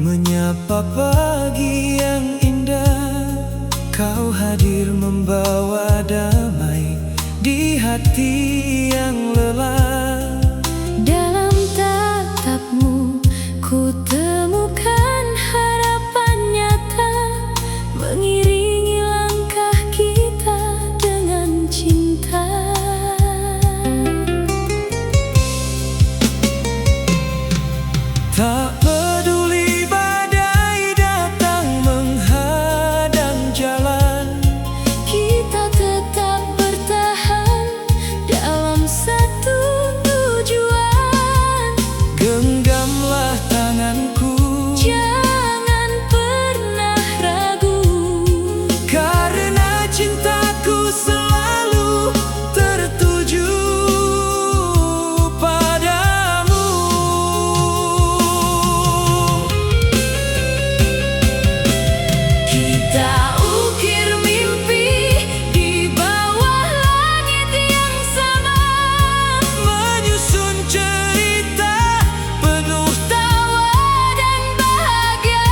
Menyapa pagi yang indah, kau hadir membawa damai di hati yang lelah. Dalam tatapmu ku temukan harapan nyata, mengiringi langkah kita dengan cinta. Tak peduli badai datang menghadang jalan, Kita tetap bertahan dalam satu tujuan. genggamlah tanganku, Jangan pernah ragu, karena cintaku selalu tertuju padamu. kita ukir mimpi di bawah langit yang sama, Menyusun cerita penuh tawa dan bahagia.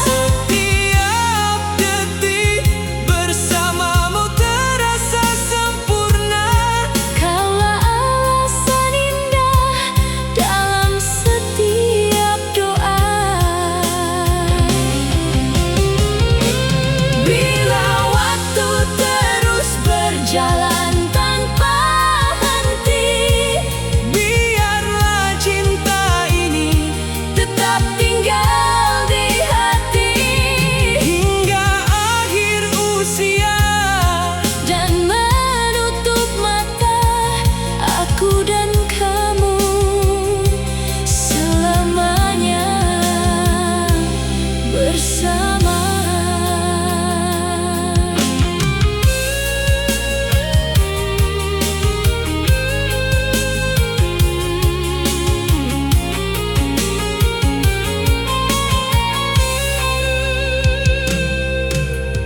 setiap detik bersamamu terasa sempurna. Kaulah alasan indah dalam setiap doa. Bila waktu terus berjalan tanpa henti, Biarlah cinta ini tetap tinggal di hati hingga akhir usia. dan menutup mata, aku dan kamu selamanya bersama.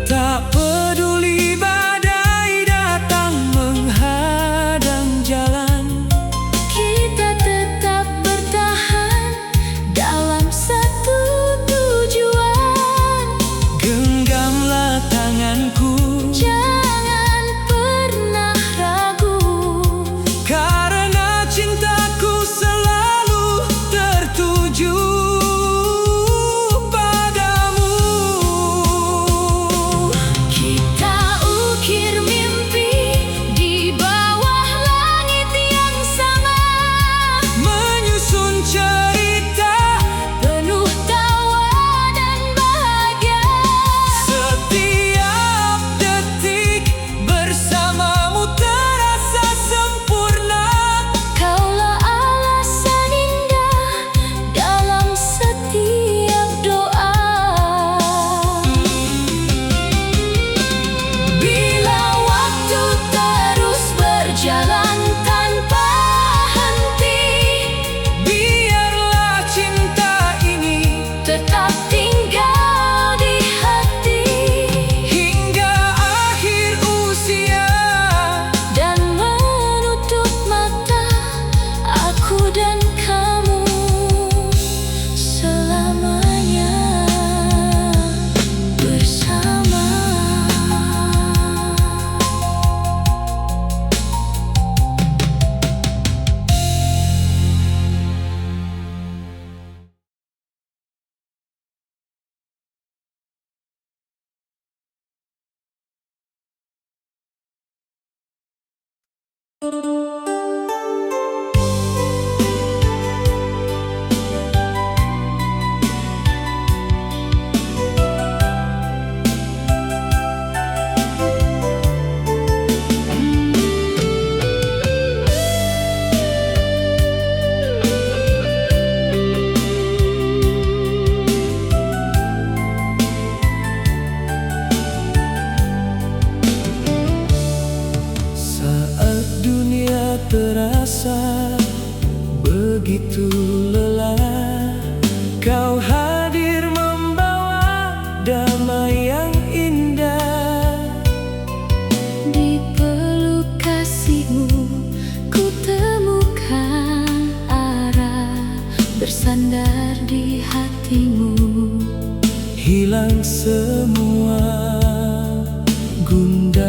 Tak peduli badai datang menghadang jalan, Kita tetap bertahan dalam satu tujuan. genggamlah tanganku, Jangan pernah ragu, karena cintaku selalu tertuju padamu. kita ukir mimpi di bawah langit yang sama, Menyusun cerita penuh tawa dan bahagia. setiap detik bersamamu terasa sempurna. Kaulah alasan indah dalam setiap doa. Bila waktu terus berjalan tanpa henti, Biarlah cinta ini tetap tinggal di hati hingga akhir usia. dan menutup mata, aku dan kamu selamanya bersama. Saat dunia semua gundah.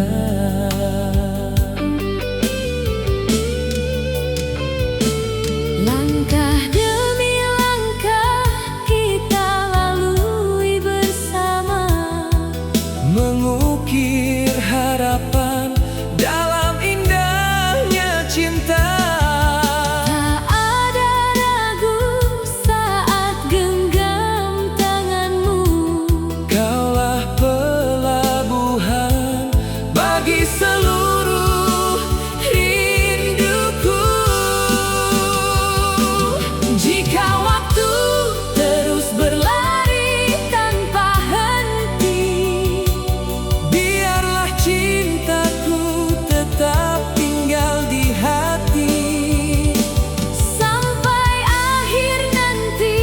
Langkah demi langkah kita lalui bersama, Mengukir harapan dalam indahnya cinta. tak ada ragu saat genggam tanganmu. Kaulah pelabuhan bagi seluruh rinduku. Jika waktu terus berlari tanpa henti, Biarlah cintaku tetap tinggal di hati. sampai akhir nanti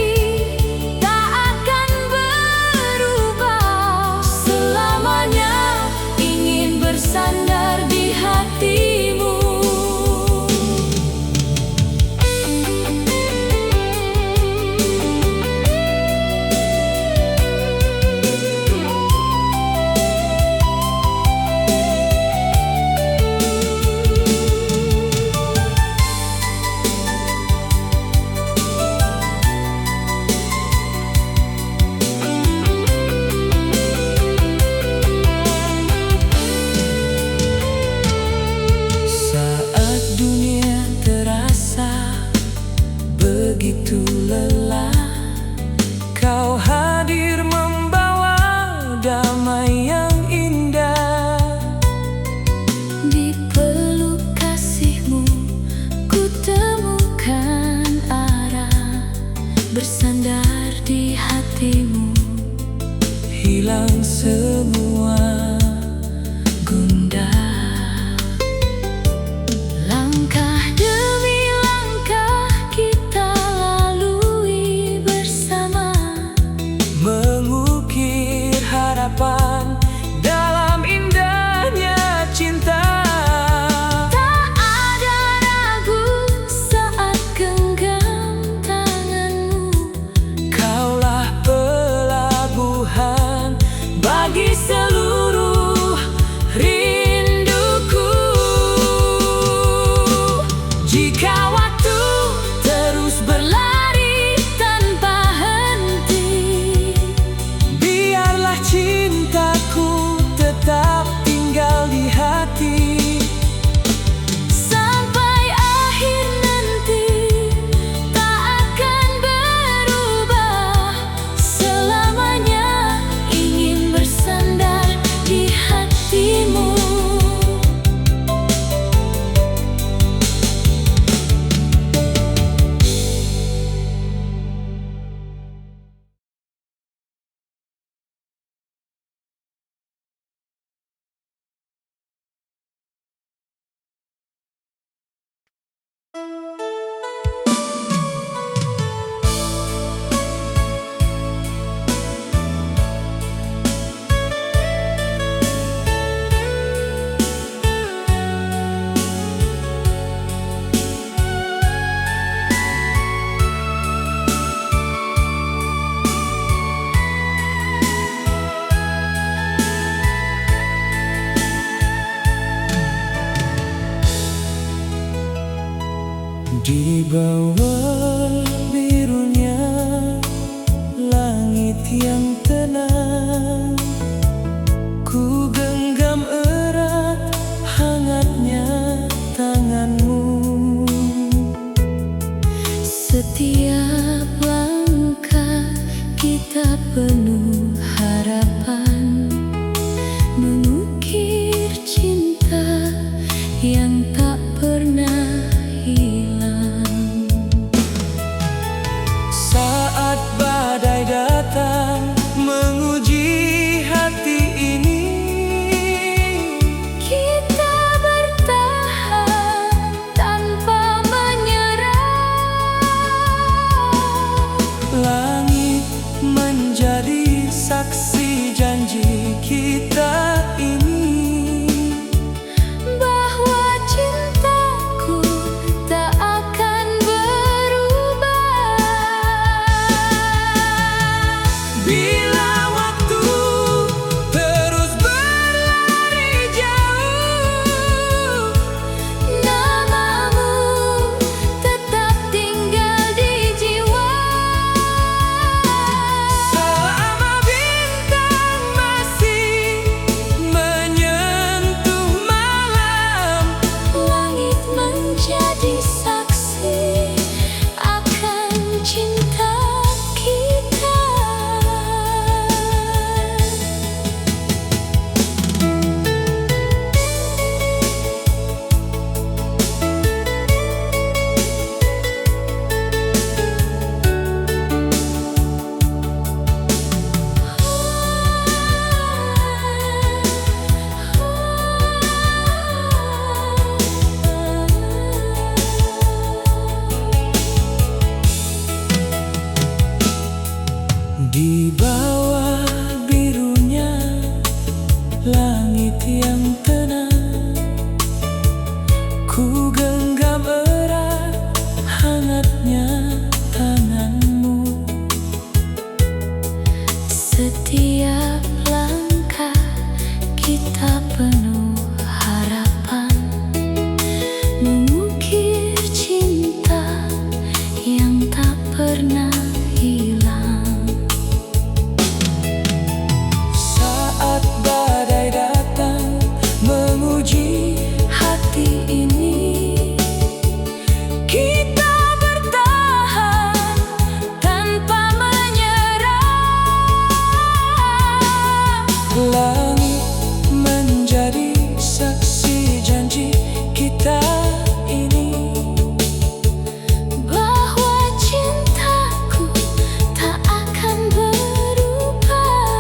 tak akan berubah. Selamanya ingin bersandar di hatimu. Saat dunia terasa begitu lelah, Kau hadir membawa damai yang indah. Di peluk kasihmu ku temukan arah, bersandar di hatimu Hilang semua gundah. Langkah demi langkah kita lalui bersama, Mengukir harapan dalam indahnya cinta. tak ada ragu saat genggam tanganmu. Kaulah pelabuhan bagi seluruh rinduku. Jika waktu terus berlari tanpa henti, Biarlah cintaku tetap tinggal di hati. sampai akhir nanti tak akan berubah. Selamanya ingin bersandar di hatimu. Di bawah birunya langit yang tenang, ku genggam erat hangatnya tanganmu. Setiap langkah kita penuh harapan, mengukir cinta yang tak pernah hilang. Saat badai datang menguji hati ini, Kita bertahan tanpa menyerah. langit menjadi saksi janji kita ini. Bahwa cintaku tak akan berubah. Bila waktu Di bawah birunya langit yang tenang, ku genggam erat hangatnya tanganmu. Setiap langkah kita penuh harapan, mengukir cinta yang tak pernah hilang. Saat badai datang menguji hati ini, kita bertahan tanpa menyerah. Langit menjadi saksi janji kita ini, Bahwa cintaku tak akan berubah.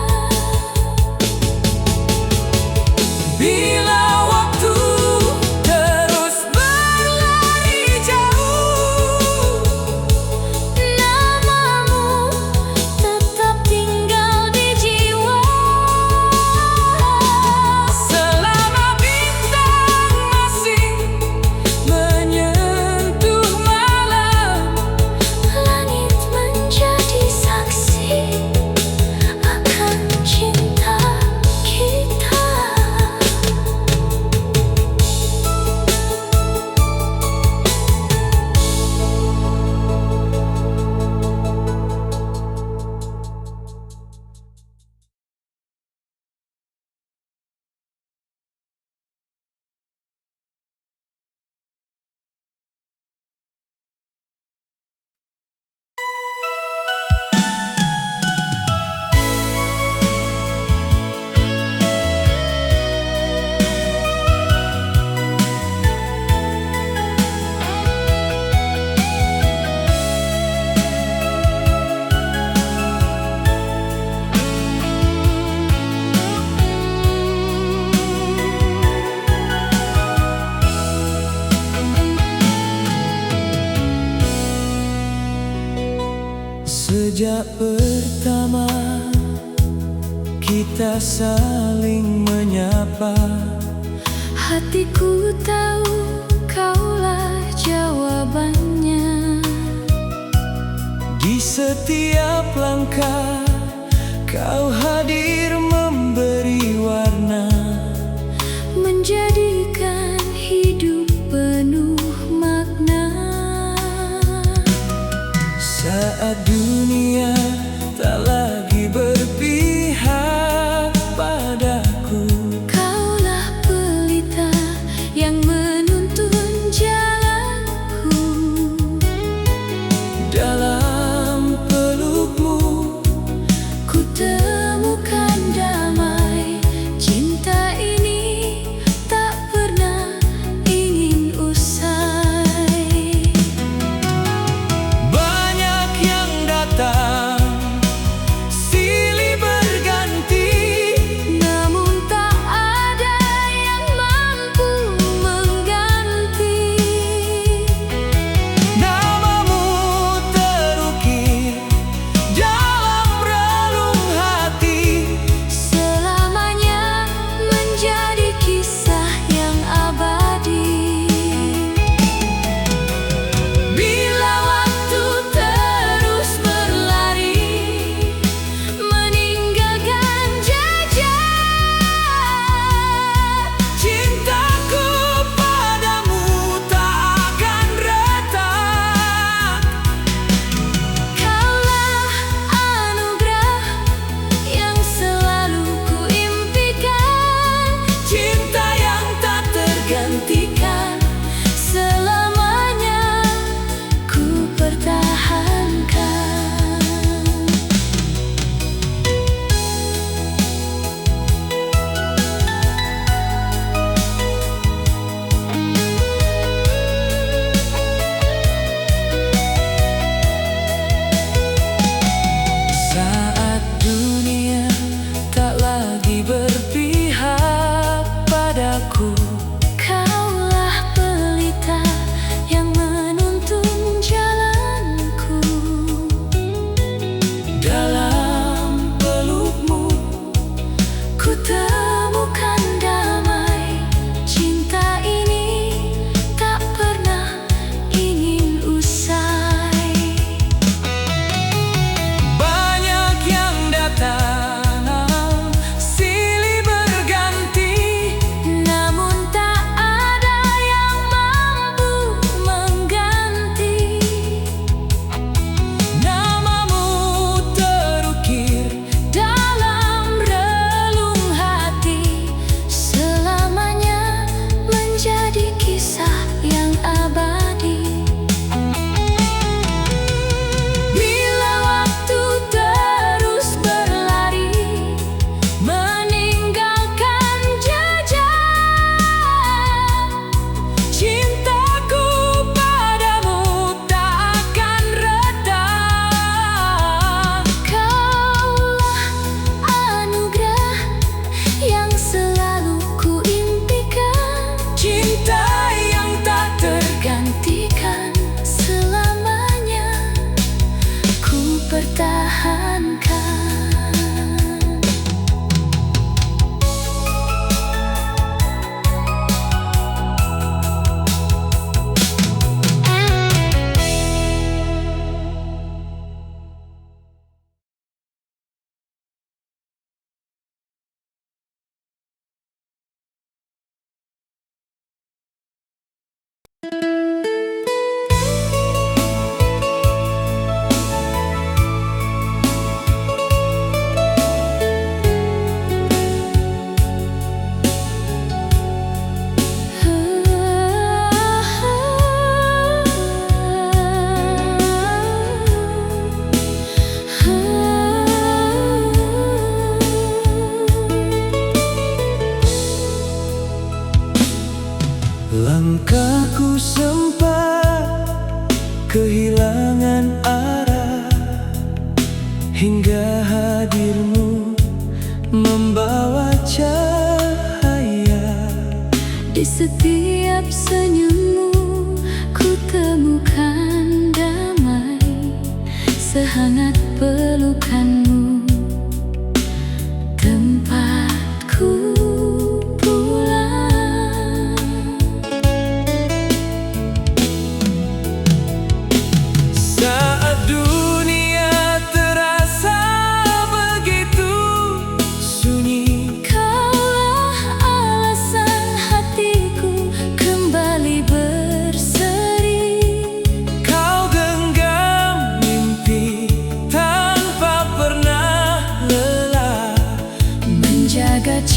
bila waktu terus berlari jauh. Namamu tetap tinggal di jiwa. Selama bintang masih menyentuh malam, Langit menjadi saksi akan cinta kita. sejak pertama kita saling menyapa, Hatiku tahu kaulah jawabannya. di setiap langkah kau hadir memberi warna, Menjadikan hidup penuh makna. saat dunia tak lagi berpihak padaku. Kaulah pelita yang menuntun jalanku. Dalam pelukmu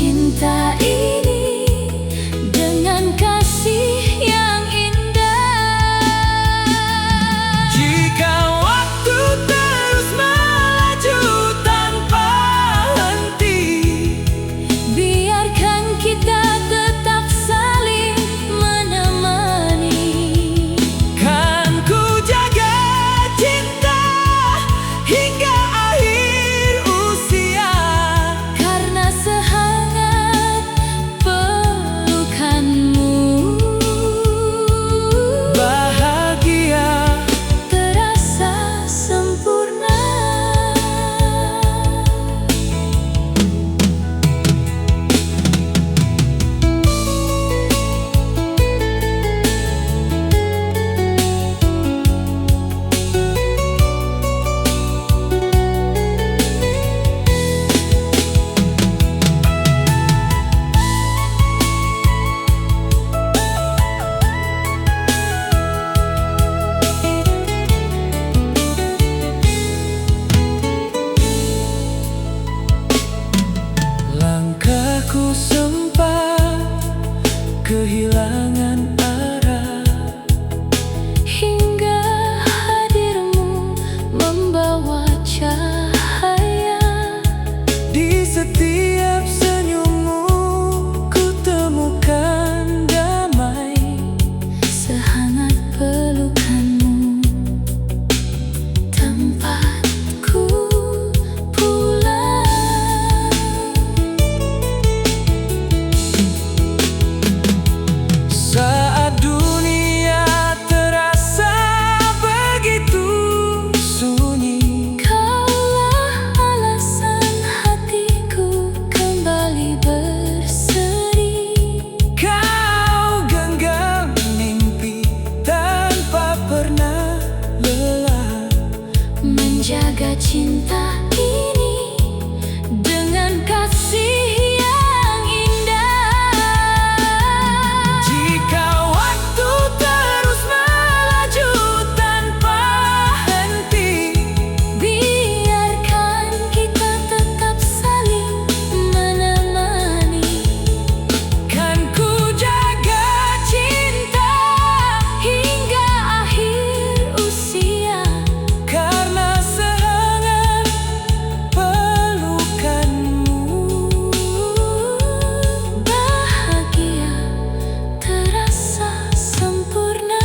cinta ini dengan kasih yang indah. Jika waktu terus melaju tanpa henti, biarkan kita tetap saling menemani. kan ku jaga cinta hingga akhir usia, Karena sehangat pelukanmu, bahagia terasa sempurna. langkahku sempat kehilangan arah, Hingga hadirmu membawa cahaya. di setiap senyummu ku temukan damai. Sehangat pelukanmu, tempatku pulang. Saat dunia terasa begitu sunyi, Kaulah alasan hatiku kembali berseri. kau genggam mimpi tanpa pernah lelah, Menjaga cinta ini dengan kasih yang indah. jika waktu terus melaju tanpa henti, Biarkan kita tetap saling menemani. kan ku jaga cinta Hingga akhir usia, karena sehangat pelukanmu, bahagia terasa sempurna.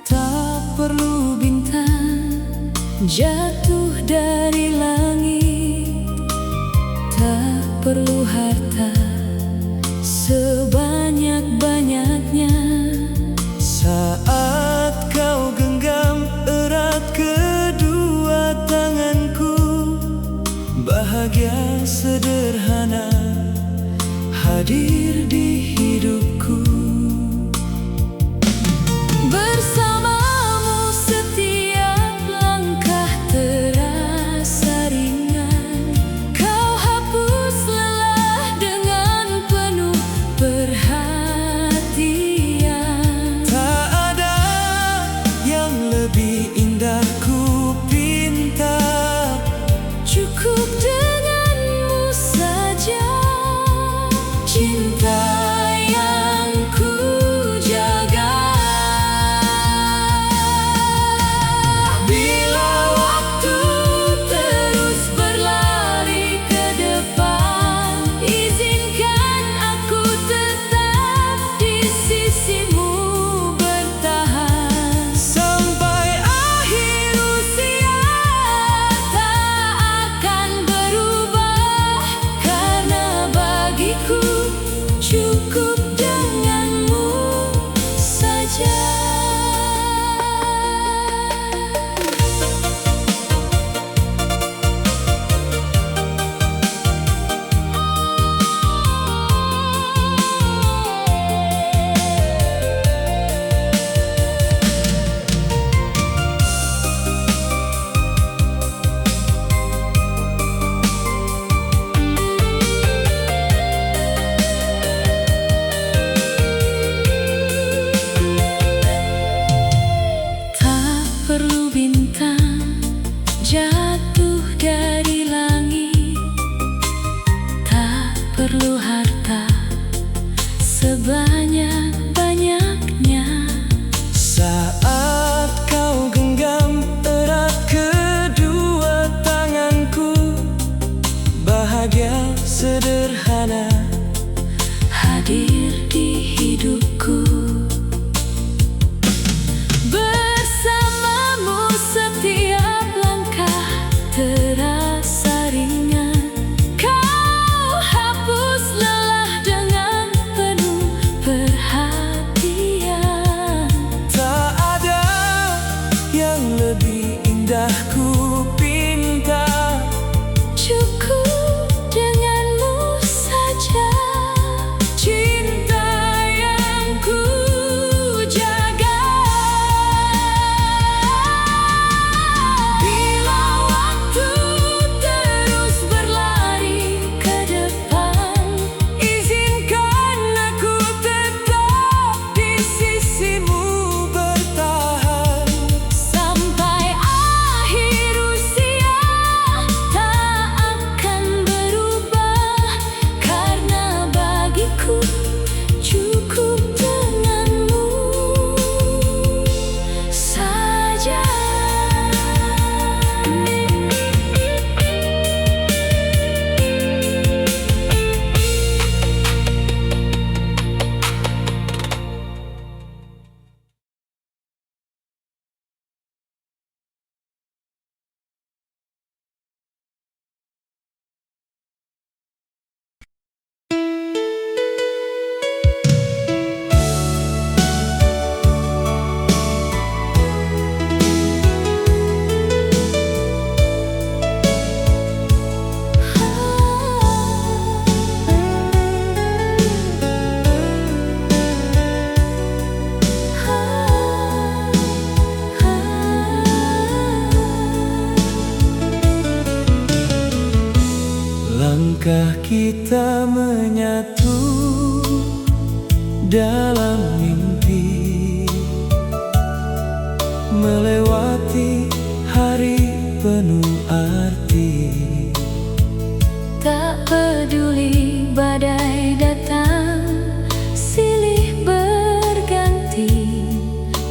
tak perlu bintang jatuh dari langit, tak perlu harta sebanyak-banyaknya. Saat kau genggam erat kedua tanganku, bahagia sederhana hadir di hidupku. Bersamamu setiap langkah terasa ringan. Kau hapus lelah dengan penuh perhatian. Tak ada yang lebih indah ku pinta, Cukup denganmu saja, cinta yang ku jaga. bila waktu terus berlari ke depan, Izinkan aku tetap di sisimu bertahan. sampai akhir yang lebih indah ku pinta. Cukup denganmu saja, Cinta yang ku jaga. bila waktu terus berlari ke depan, Izinkan aku tetap di sisimu bertahan. sampai akhir usia tak akan berubah, karena bagiku cukup denganmu saja. Langkah kita menyatu dalam mimpi, melewati hari penuh arti. Tak peduli badai datang, silih berganti,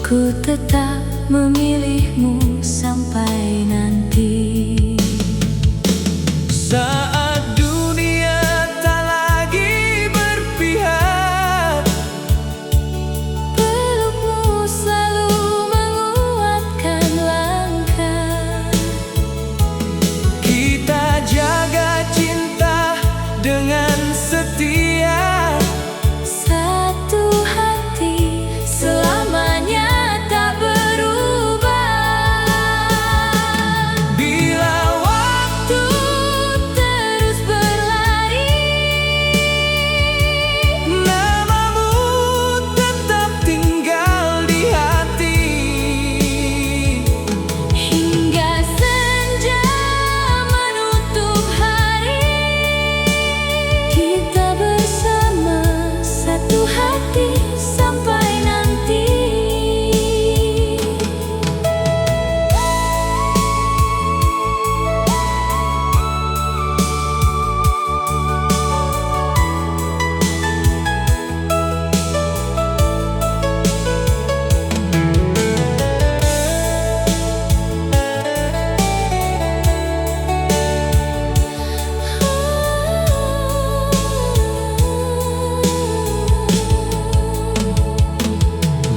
ku tetap memilihmu sampai nanti. Saat dunia tak lagi berpihak, Pelukmu selalu menguatkan langkah. kita jaga cinta dengan setia. Satu hati selamanya tak berubah. Bila waktu Terus berlari, namamu tetap tinggal di hati. hingga senja menutup hari, kita bersama satu hati sampai nanti.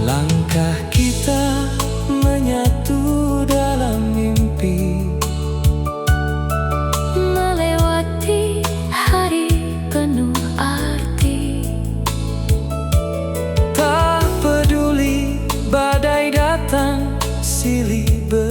Langkah kita menyatu dalam mimpi, Melewati hari penuh arti, tak peduli badai datang silih berganti.